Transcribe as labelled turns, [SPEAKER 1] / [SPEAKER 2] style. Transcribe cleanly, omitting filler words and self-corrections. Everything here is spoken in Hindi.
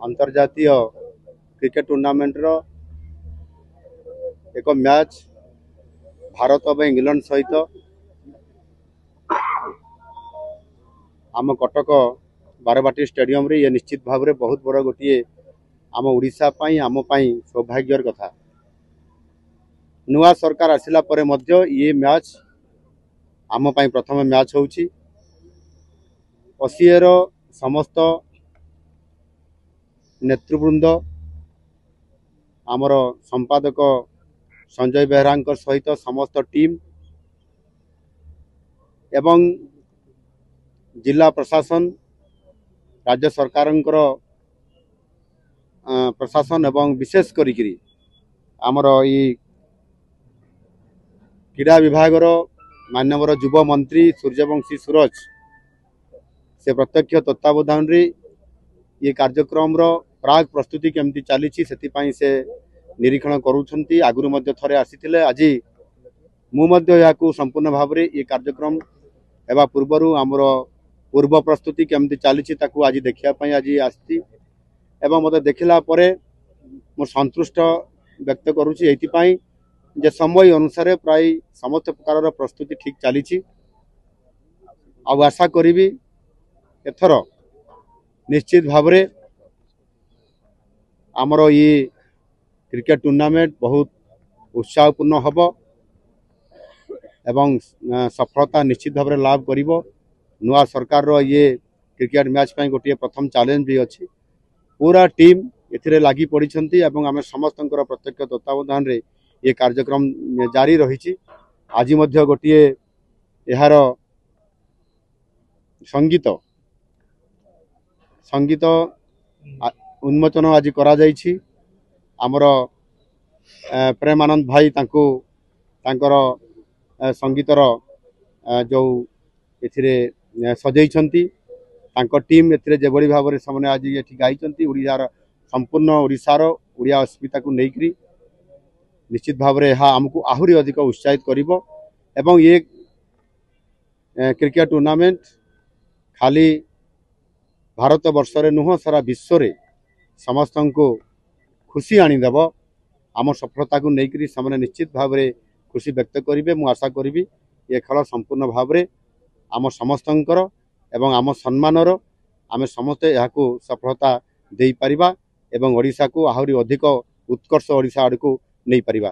[SPEAKER 1] अंतर्जातीय क्रिकेट टूर्नामेंट रो एक मैच भारत और इंग्लैंड सहित आम कटक बारवाटी स्टेडियम रे ये निश्चित भाव में बहुत बड़ गोटे आम ओडिशा पाई आम पाई सौभाग्यर कथा। नुआ सरकार आसिला परे मध्य ये मैच आम पाई प्रथम मैच होउची। ओसीएर समस्त नेतृवृंद आमर संपादक संजय बेहरा सहित समस्त टीम एवं जिला प्रशासन राज्य सरकार प्रशासन एवं विशेष करी आमर ये क्रीड़ा विभाग माननीय युव मंत्री सूर्यवंशी सूरज से प्रत्यक्ष तत्वावधान रे ये कार्यक्रम प्राग प्रस्तुति केमती चली से निरीक्षण करुछंती। आगुरु मध्य थरे आसीथिले आज मु संपूर्ण भाव में ये कार्यक्रम एवं पूर्वर आमर पूर्व प्रस्तुति केमती चली आज देखा आज आसी एवं मत देखला परे मो संतुष्ट व्यक्त करुच्ची एथिपाई जे समय अनुसार प्राय समस्त प्रकार प्रस्तुति ठीक चली आशा करी एथर निश्चित भाव में आमर ये क्रिकेट टूर्नामेंट बहुत उत्साहपूर्ण हब एवं सफलता निश्चित भाव में लाभ करिवो। नुआ सरकार रो ये क्रिकेट मैच पाई गोटे प्रथम चैलेंज भी अच्छी। पूरा टीम एथिरे लागी पड़िछंती एवं आमे समस्तंकर प्रत्यक्ष तत्वावधान रे ये कार्यक्रम जारी रही। आज मध्य गोटे यार संगीत उन्मोचन आज करा जायछि। आमर प्रेमानंद भाई तांको तांकर संगीतर जो एथिरे सजैछंती तांको टीम एथिरे जेबड़ी भाव में से आज ये गाइछंती ओडियार संपूर्ण ओडिशार ओडिया अस्मिता को लेकरी निश्चित भाव में आमको आहुरी अधिक उत्साहित करिवो एवं ये क्रिकेट टूर्नामेंट खाली भारत वर्ष रे नुह सारा विश्व रे समस्त को खुशी आनीदेव। आम सफलता को लेकरी से निश्चित भाव में खुशी व्यक्त करेंगे। मु आशा करी ये खेल संपूर्ण भाव में आम समस्तंकर एवं आम सम्मानर आम समस्ते यहाँ सफलता दे पारिबा एवं ओडिशा को आहुरी अधिक उत्कर्ष ओडिशा आड़ को नहीं पारिबा।